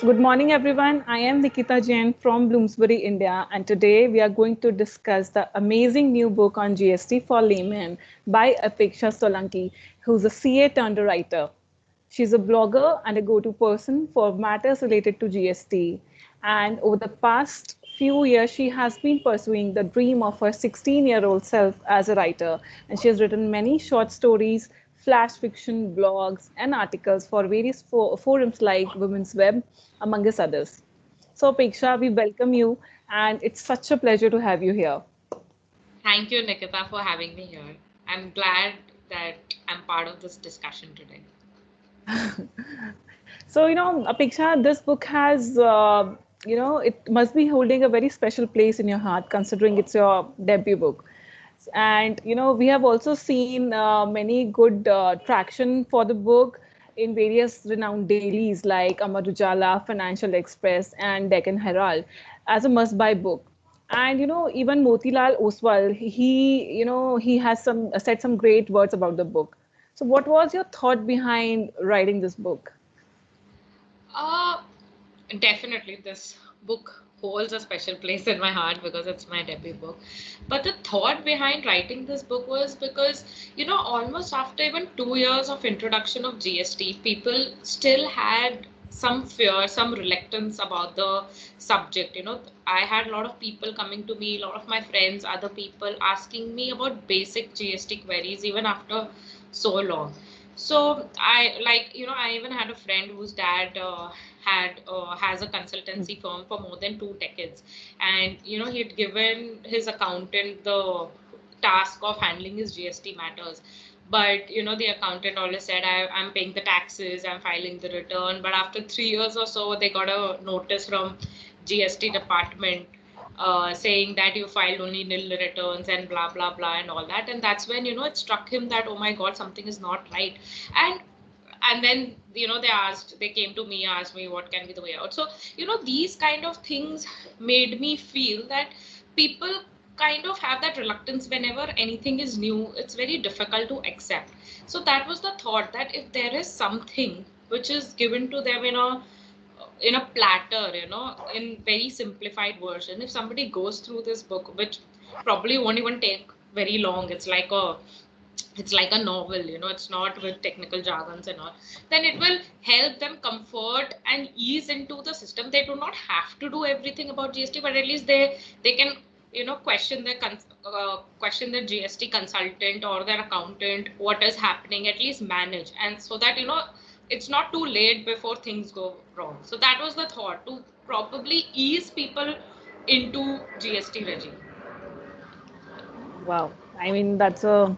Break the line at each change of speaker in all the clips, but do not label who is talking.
Good morning, everyone. I am Nikita Jain from Bloomsbury, India, and today we are going to discuss the amazing new book on GST for laymen by Apeksha Solanki, who's a CA turned writer. She's a blogger and a go to person for matters related to GST. And over the past few years, she has been pursuing the dream of her 16-year-old self as a writer. And she has written many short stories, flash fiction, blogs, and articles for various forums like Women's Web, among others. So, Peksha, we welcome you, and it's such a pleasure to have you here.
Thank you, Nikita, for having me here. I'm glad that I'm part of this discussion today.
So, Apeksha, this book has, it must be holding a very special place in your heart considering it's your debut book. And, we have also seen many good traction for the book in various renowned dailies like Amar Ujala, Financial Express, and Deccan Herald as a must buy book. And, even Motilal Oswal, he has said some great words about the book. So, what was your thought behind writing this book?
Uh, Definitely, this book holds a special place in my heart because it's my debut book. But the thought behind writing this book was because, almost after even 2 years of introduction of GST, people still had some fear, some reluctance about the subject. I had a lot of people coming to me, a lot of my friends, other people asking me about basic GST queries even after so long. So I even had a friend whose dad had has a consultancy firm for more than 2 decades, and he had given his accountant the task of handling his GST matters. But the accountant always said, I'm paying the taxes, I'm filing the return. But after 3 years or so, they got a notice from GST department saying that you filed only nil returns and blah blah blah and all that. And that's when it struck him that, oh my god, something is not right. And then they came to me, asked me what can be the way out. So these kind of things made me feel that people kind of have that reluctance whenever anything is new. It's very difficult to accept. So that was the thought, that if there is something which is given to them in a platter, in very simplified version. If somebody goes through this book, which probably won't even take very long, it's like a novel, it's not with technical jargons and all, then it will help them comfort and ease into the system. They do not have to do everything about GST, but at least they can question their GST consultant or their accountant what is happening, at least manage, and so that it's not too late before things go wrong. So that was the thought, to probably ease people into GST regime.
Wow. I mean, that's a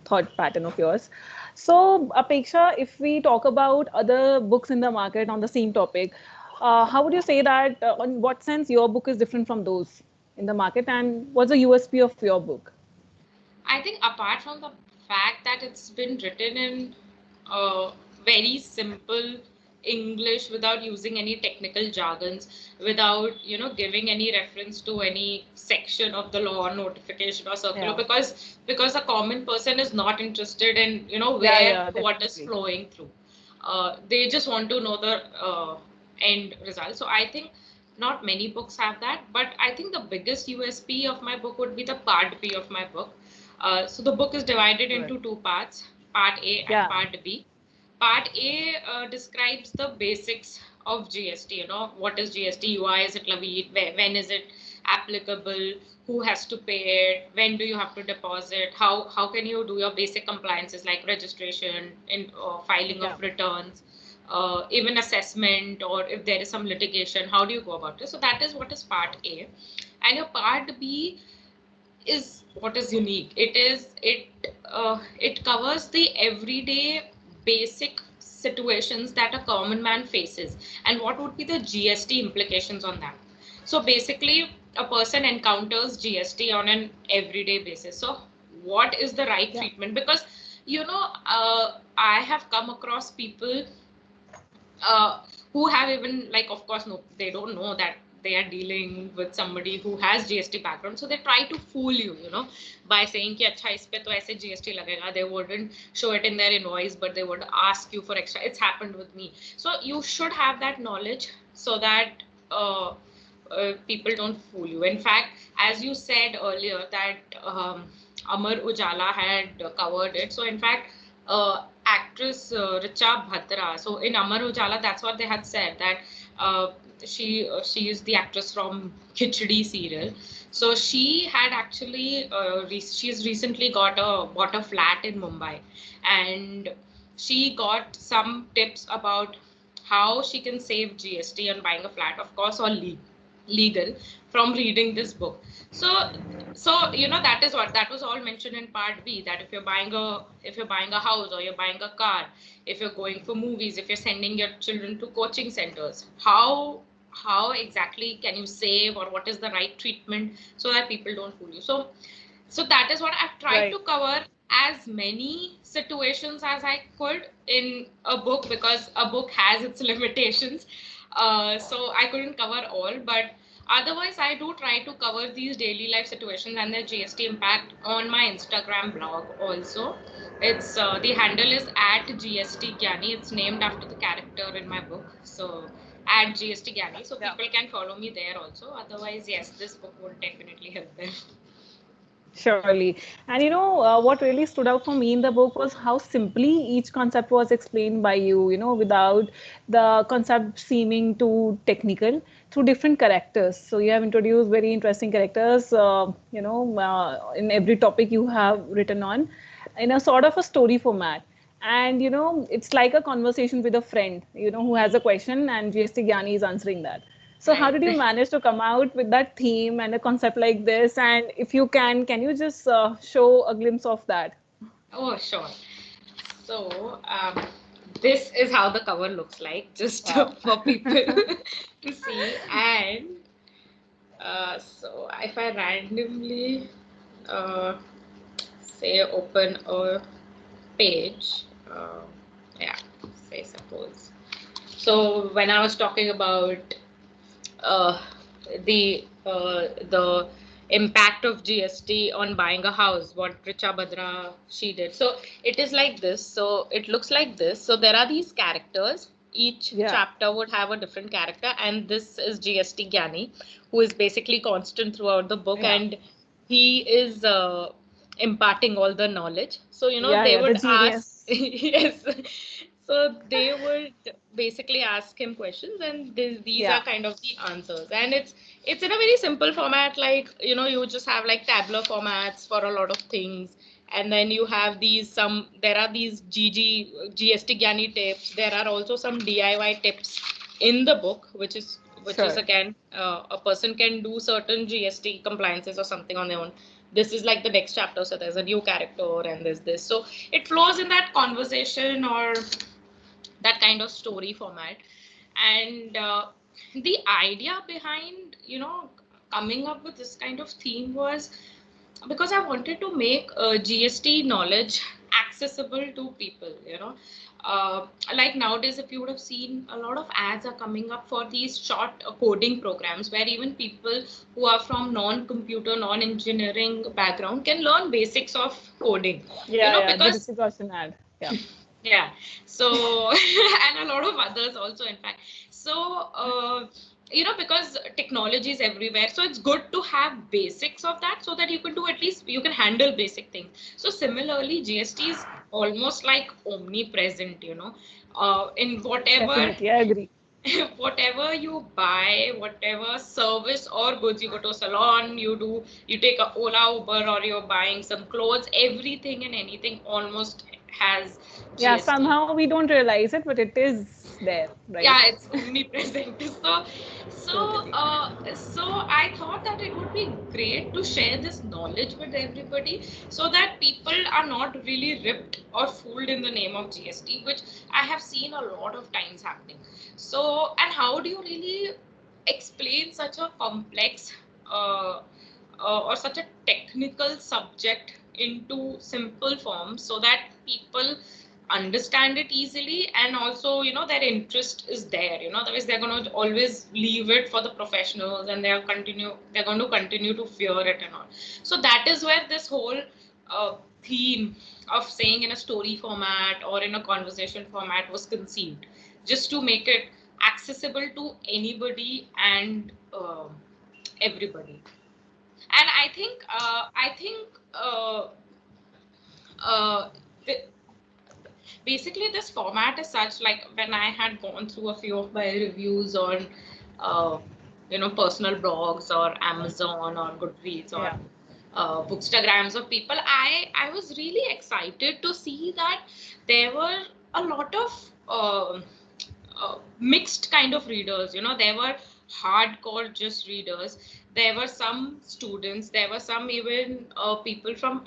thought pattern of yours. So, Apeksha, if we talk about other books in the market on the same topic, how would you say that, in what sense your book is different from those in the market, and what's the USP of your book?
I think apart from the fact that it's been written in very simple English without using any technical jargons, without giving any reference to any section of the law or notification or circular,
Yeah.
because a common person is not interested in
Yeah,
where
yeah,
what is
definitely.
flowing through. They just want to know the end result. So I think not many books have that, but I think the biggest USP of my book would be the part B of my book. So the book is divided
Right.
into two parts, part A and
Yeah.
part B. Part A describes the basics of GST. What is GST? Why is it levied? When is it applicable? Who has to pay it? When do you have to deposit? How can you do your basic compliances like registration and filing
Yeah.
of returns, even assessment, or if there is some litigation, how do you go about it? So that is what is part A, and your part B is what is unique. It covers the everyday basic situations that a common man faces, and what would be the GST implications on that. So basically, a person encounters GST on an everyday basis. So what is the right
Yeah.
treatment? Because I have come across people uh, who have even, like, of course, no, they don't know that they are dealing with somebody who has GST background. So they try to fool you, by saying कि अच्छा इस पे तो ऐसे GST लगेगा. They wouldn't show it in their invoice, but they would ask you for extra. It's happened with me. So you should have that knowledge so that people don't fool you. In fact, as you said earlier, that Amar Ujala had covered it. So in fact, actress Richa Bhadra. So in Amar Ujala, that's what they had said, that she is the actress from Khichdi serial. So she had actually she's recently bought a flat in Mumbai, and she got some tips about how she can save GST on buying a flat, of course, or legal, from reading this book. So that is what that was all mentioned in part B, that if you're buying a house, or you're buying a car, if you're going for movies, if you're sending your children to coaching centers, how exactly can you save, or what is the right treatment, so that people don't fool you. So that is what I've tried to cover, as many situations as I could in a book, because a book has its limitations. So I couldn't cover all, but otherwise I do try to cover these daily life situations and their GST impact on my Instagram blog also. It's the handle is at GST Gyani. It's named after the character in my book. So at GST Gyani. So people can follow me there also. Otherwise, yes, this book would definitely help them.
Surely. And what really stood out for me in the book was how simply each concept was explained by you, without the concept seeming too technical, through different characters. So you have introduced very interesting characters, in every topic you have written on, in a sort of a story format. And, it's like a conversation with a friend, who has a question, and GST Gyani is answering that. So how did you manage to come out with that theme and a concept like this? And if you can you just show a glimpse of that?
Oh, sure. So this is how the cover looks like, just for people to see. And so if I randomly say open a page, yeah, say suppose. So when I was talking about uh, the impact of GST on buying a house, what Richa Badra she did. So it is like this. So it looks like this. So there are these characters. Each chapter would have a different character, and this is GST Gyani, who is basically constant throughout the book, and he is imparting all the knowledge. So they would ask, yes. So they would basically ask him questions, and these are kind of the answers. And it's in a very simple format, like you just have like tabular formats for a lot of things, and then you have there are these GST Gyani tips. There are also some DIY tips in the book, which is again a person can do certain GST compliances or something on their own. This is like the next chapter, so there's a new character and there's this. So it flows in that conversation or that kind of story format. And the idea behind coming up with this kind of theme was because I wanted to make GST knowledge accessible to people. Like nowadays, if you would have seen, a lot of ads are coming up for these short coding programs, where even people who are from non-computer, non-engineering background can learn basics of coding.
Because an ad.
Yeah. So and a lot of others also, in fact. So because technology is everywhere, so it's good to have basics of that, so that you can do, at least you can handle basic things. So similarly, GST is almost like omnipresent, in whatever.
Definitely, I agree.
Whatever you buy, whatever service or goods, you go to a salon, you take a Ola, Uber, or you're buying some clothes, everything and anything almost has GST.
Yeah, somehow we don't realize it, but it is there, right?
Yeah, it's omnipresent. So I thought that it would be great to share this knowledge with everybody, so that people are not really ripped or fooled in the name of GST, which I have seen a lot of times happening. So, and how do you really explain such a complex or such a technical subject into simple forms, so that people understand it easily, and also, you know, their interest is there. You know, otherwise they're going to always leave it for the professionals, and they're going to continue to fear it and all. So that is where this whole theme of saying in a story format or in a conversation format was conceived, just to make it accessible to anybody and everybody. And uh, th- basically this format is such, like when I had gone through a few of my reviews on uh, you know, personal blogs or Amazon or Goodreads or bookstagrams of people, I was really excited to see that there were a lot of mixed kind of readers. You know, there were hardcore just readers, there were some students, there were some even people from,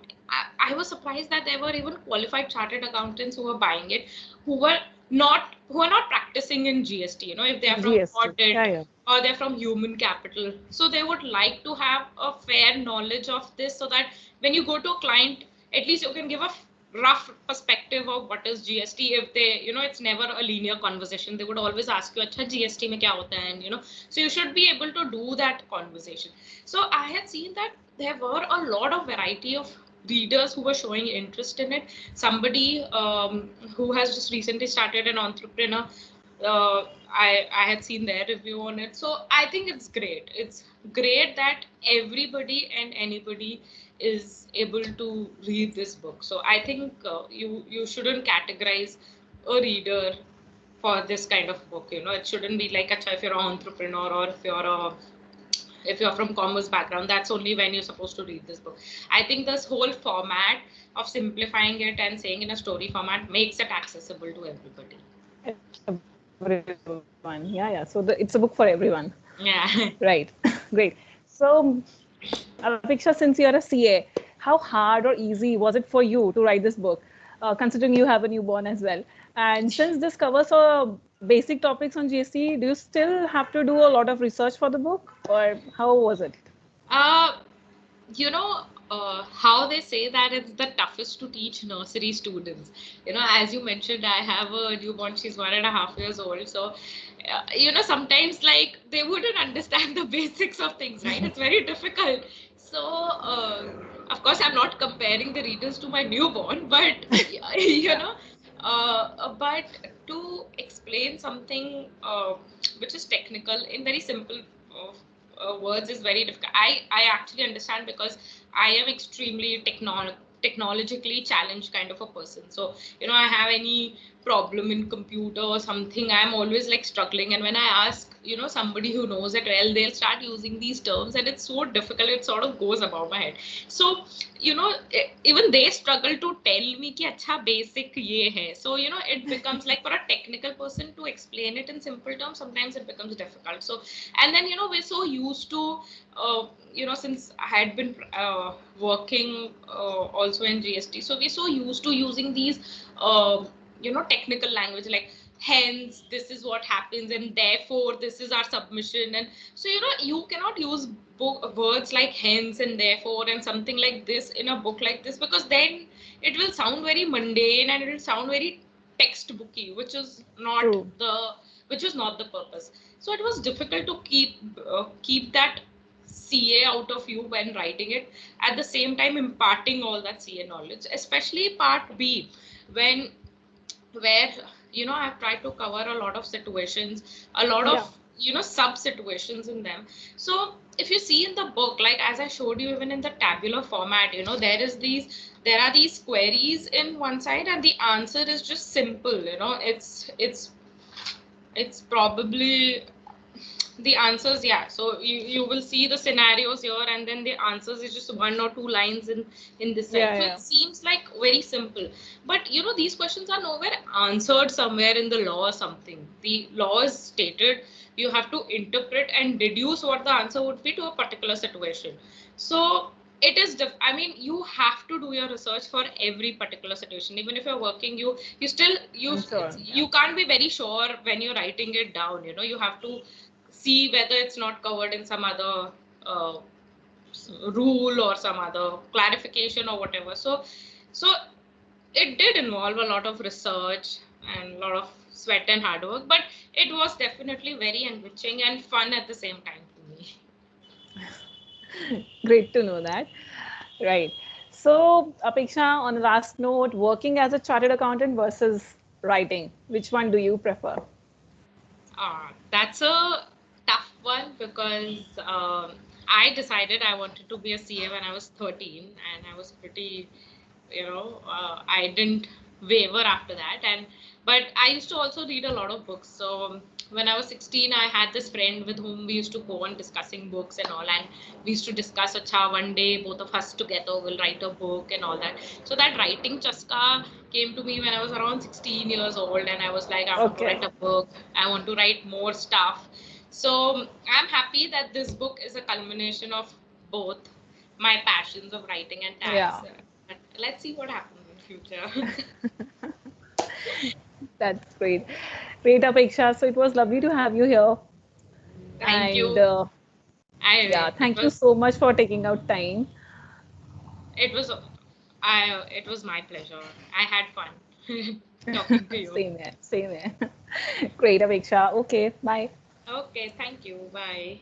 I was surprised that there were even qualified chartered accountants who were buying it, who are not practicing in GST. You know, if they are from
GST.
audit or they're from human capital, so they would like to have a fair knowledge of this, so that when you go to a client, at least you can give a rough perspective of what is GST. If they, you know, it's never a linear conversation, they would always ask you, acha GST mein kya hota hai? And you know, so you should be able to do that conversation. So I had seen that there were a lot of variety of readers who were showing interest in it. Somebody who has just recently started, an entrepreneur, I had seen their review on it. So I think it's great. It's great that everybody and anybody is able to read this book. So I think you shouldn't categorize a reader for this kind of book. You know, it shouldn't be like, acha, if you're an entrepreneur or if you're from commerce background, that's only when you're supposed to read this book. I think this whole format of simplifying it and saying in a story format makes it accessible to everybody.
Everyone. Yeah. So it's a book for everyone.
Yeah.
Right. Great. So, Apeksha, since you're a CA, how hard or easy was it for you to write this book, considering you have a newborn as well? And since this covers basic topics on GST, do you still have to do a lot of research for the book, or how was it?
You know, how they say that it's the toughest to teach nursery students. You know, as you mentioned, I have a newborn, she's 1.5 years old. So, you know, sometimes like they wouldn't understand the basics of things, right? It's very difficult. So, of course, I'm not comparing the readers to my newborn, but, you know, but to explain something which is technical in very simple words is very difficult. I actually understand, because I am extremely technologically challenged kind of a person. So, you know, I have any problem in computer or something, I'm always like struggling. And when I ask, you know, somebody who knows it well, they'll start using these terms, and it's so difficult, it sort of goes above my head. So, you know, even they struggle to tell me ki acha basic ye hai. So, you know, it becomes like, for a technical person to explain it in simple terms, sometimes it becomes difficult. So, and then, you know, we're so used to you know, since I had been working also in GST, so we're so used to using these you know, technical language, like hence this is what happens, and therefore this is our submission. And so, you know, you cannot use words like hence and therefore and something like this in a book like this, because then it will sound very mundane and it will sound very textbooky, which is not
True.
the purpose. So it was difficult to keep that CA out of you when writing it, at the same time imparting all that CA knowledge, especially part B, when where, you know, I've tried to cover a lot of situations, a lot of, you know, sub situations in them. So if you see in the book, like as I showed you, even in the tabular format, you know, there are these queries in one side, and the answer is just simple. You know, it's probably the answers, yeah. So you will see the scenarios here, and then the answers is just 1 or 2 lines in this side. So it seems like very simple, but you know, these questions are nowhere answered somewhere in the law or something. The law is stated, you have to interpret and deduce what the answer would be to a particular situation. So it is I mean, you have to do your research for every particular situation. Even if you're working, you still you can't be very sure when you're writing it down. You know, you have to see whether it's not covered in some other rule or some other clarification or whatever. So It did involve a lot of research and a lot of sweat and hard work, but it was definitely very enriching and fun at the same time to me.
Great to know that. Right. So, Apeksha, on the last note, working as a chartered accountant versus writing, which one do you prefer?
That's a tough one because I decided I wanted to be a CA when I was 13, and I was pretty, I didn't waver after that. But I used to also read a lot of books. So when I was 16, I had this friend with whom we used to go on discussing books and all, and we used to discuss, acha, one day both of us together will write a book and all that. So that writing chaska came to me when I was around 16 years old, and I was like, I want to
Okay.
write a book, I want to write more stuff. So I'm happy that this book is a culmination of both my passions of writing and
Yeah,
tax. But let's see what happens in future.
that's great. Great, Apeksha. So it was lovely to have you here.
Thank
And
you.
yeah,
I it
thank you
was
so much for taking out time.
it was it was my pleasure. I had fun talking to you.
Same here, same here. Great, Apeksha. Okay, bye.
Okay, thank you. Bye.